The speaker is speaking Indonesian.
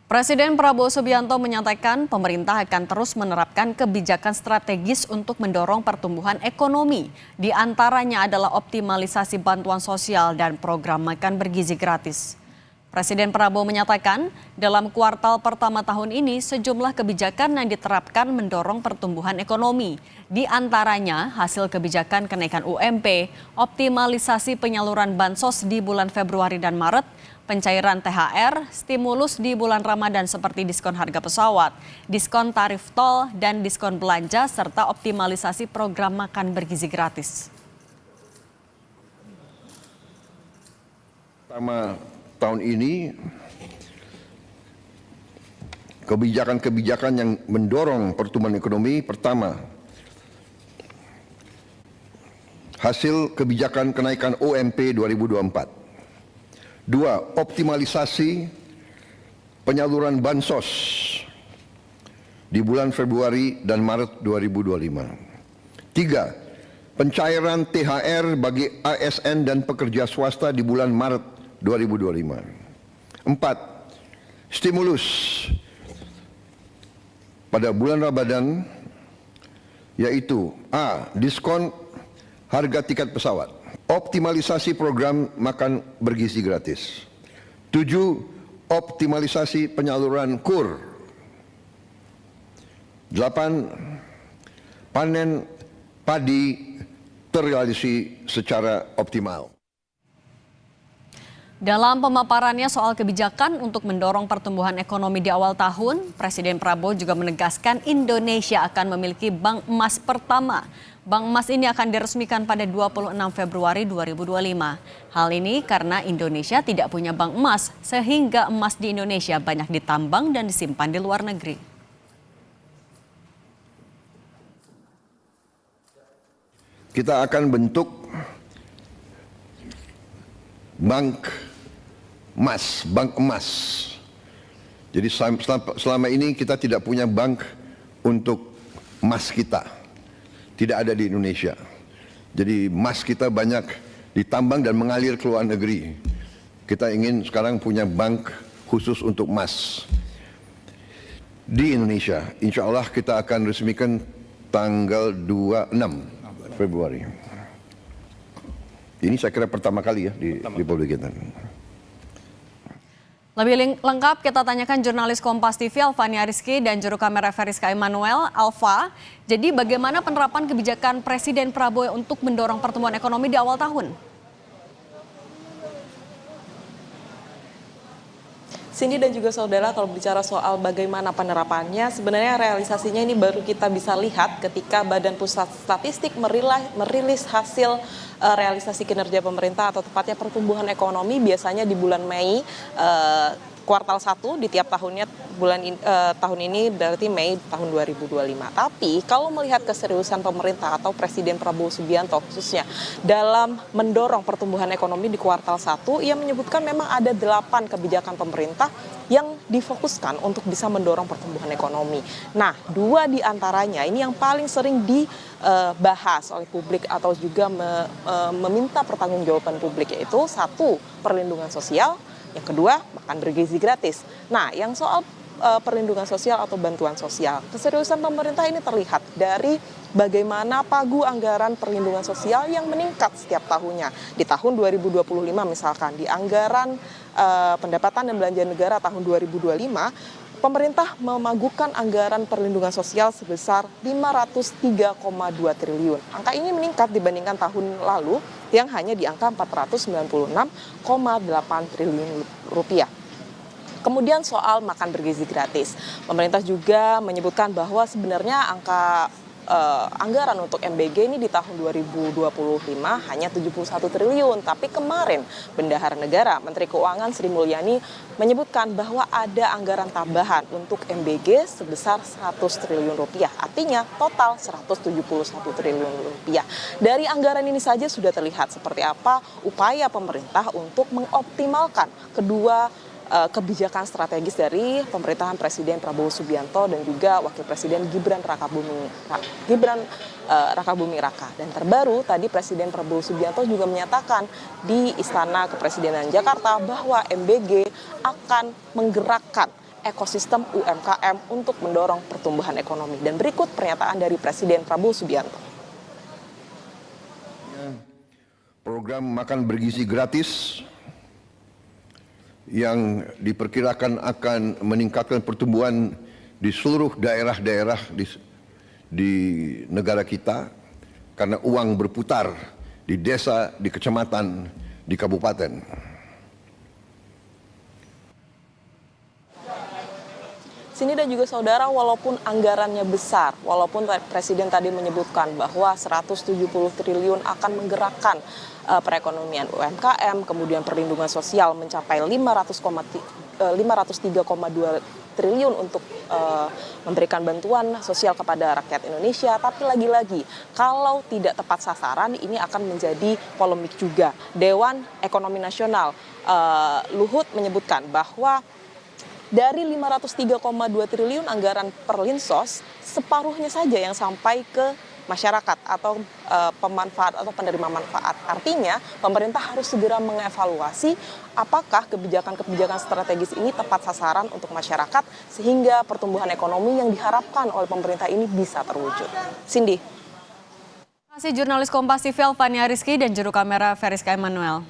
Presiden Prabowo Subianto menyatakan pemerintah akan terus menerapkan kebijakan strategis untuk mendorong pertumbuhan ekonomi. Di antaranya adalah optimalisasi bantuan sosial dan program makan bergizi gratis. Presiden Prabowo menyatakan dalam kuartal pertama tahun ini sejumlah kebijakan yang diterapkan mendorong pertumbuhan ekonomi. Di antaranya hasil kebijakan kenaikan UMP, optimalisasi penyaluran bansos di bulan Februari dan Maret, pencairan THR, stimulus di bulan Ramadan seperti diskon harga pesawat, diskon tarif tol, dan diskon belanja, serta optimalisasi program makan bergizi gratis. Pertama tahun ini, kebijakan-kebijakan yang mendorong pertumbuhan ekonomi, pertama, hasil kebijakan kenaikan UMP 2024. Dua, optimalisasi penyaluran bansos di bulan Februari dan Maret 2025. Tiga, pencairan THR bagi ASN dan pekerja swasta di bulan Maret 2025. Empat, stimulus pada bulan Ramadan, yaitu A, diskon harga tiket pesawat. Optimalisasi program makan bergizi gratis. 7. Optimalisasi penyaluran KUR. 8. Panen padi terrealisasi secara optimal. Dalam pemaparannya soal kebijakan untuk mendorong pertumbuhan ekonomi di awal tahun, Presiden Prabowo juga menegaskan Indonesia akan memiliki bank emas pertama. Bank emas ini akan diresmikan pada 26 Februari 2025. Hal ini karena Indonesia tidak punya bank emas, sehingga emas di Indonesia banyak ditambang dan disimpan di luar negeri. Kita akan bentuk bank emas. Jadi selama ini kita tidak punya bank untuk emas kita. Tidak ada di Indonesia. Jadi emas kita banyak ditambang dan mengalir ke luar negeri. Kita ingin sekarang punya bank khusus untuk emas di Indonesia. Insya Allah kita akan resmikan tanggal 26 Februari. Ini saya kira pertama kali ya di Republik kita. Lebih lengkap kita tanyakan jurnalis Kompas TV Alfania Rizky dan juru kamera Feriska Emmanuel. Alfa, jadi bagaimana penerapan kebijakan Presiden Prabowo untuk mendorong pertumbuhan ekonomi di awal tahun? Cindy dan juga saudara, kalau bicara soal bagaimana penerapannya, sebenarnya realisasinya ini baru kita bisa lihat ketika Badan Pusat Statistik merilis hasil realisasi kinerja pemerintah atau tepatnya pertumbuhan ekonomi biasanya di bulan Mei kuartal 1 di tiap tahunnya tahun ini berarti Mei tahun 2025. Tapi kalau melihat keseriusan pemerintah atau Presiden Prabowo Subianto khususnya dalam mendorong pertumbuhan ekonomi di kuartal 1, ia menyebutkan memang ada 8 kebijakan pemerintah yang difokuskan untuk bisa mendorong pertumbuhan ekonomi. Nah, 2 di antaranya ini yang paling sering dibahas oleh publik atau juga meminta pertanggungjawaban publik, yaitu 1, perlindungan sosial, yang kedua, makan bergizi gratis. Nah, yang soal perlindungan sosial atau bantuan sosial, keseriusan pemerintah ini terlihat dari bagaimana pagu anggaran perlindungan sosial yang meningkat setiap tahunnya. Di tahun 2025 misalkan, di anggaran pendapatan dan belanja negara tahun 2025, pemerintah memagukan anggaran perlindungan sosial sebesar 503,2 triliun. Angka ini meningkat dibandingkan tahun lalu yang hanya di angka 496,8 triliun rupiah. Kemudian soal makan bergizi gratis, pemerintah juga menyebutkan bahwa sebenarnya angka anggaran untuk MBG ini di tahun 2025 hanya 71 triliun. Tapi kemarin Bendahara Negara, Menteri Keuangan Sri Mulyani menyebutkan bahwa ada anggaran tambahan untuk MBG sebesar 100 triliun rupiah. Artinya total 171 triliun rupiah. Dari anggaran ini saja sudah terlihat seperti apa upaya pemerintah untuk mengoptimalkan kedua kebijakan strategis dari pemerintahan Presiden Prabowo Subianto dan juga Wakil Presiden Gibran Rakabuming Raka. Dan terbaru tadi Presiden Prabowo Subianto juga menyatakan di Istana Kepresidenan Jakarta bahwa MBG akan menggerakkan ekosistem UMKM untuk mendorong pertumbuhan ekonomi. Dan berikut pernyataan dari Presiden Prabowo Subianto. Program makan bergizi gratis yang diperkirakan akan meningkatkan pertumbuhan di seluruh daerah-daerah di negara kita karena uang berputar di desa, di kecamatan, di kabupaten. Sini dan juga saudara, walaupun anggarannya besar, walaupun Presiden tadi menyebutkan bahwa 170 triliun akan menggerakkan perekonomian UMKM, kemudian perlindungan sosial mencapai 503,2 triliun untuk memberikan bantuan sosial kepada rakyat Indonesia. Tapi lagi-lagi, kalau tidak tepat sasaran, ini akan menjadi polemik juga. Dewan Ekonomi Nasional Luhut menyebutkan bahwa dari 503,2 triliun anggaran Perlinsos, separuhnya saja yang sampai ke masyarakat atau pemanfaat atau penerima manfaat. Artinya, pemerintah harus segera mengevaluasi apakah kebijakan-kebijakan strategis ini tepat sasaran untuk masyarakat sehingga pertumbuhan ekonomi yang diharapkan oleh pemerintah ini bisa terwujud. Cindy. Terima kasih jurnalis Kompas TV Fania Rizky dan juru kamera Feriska Emanuel.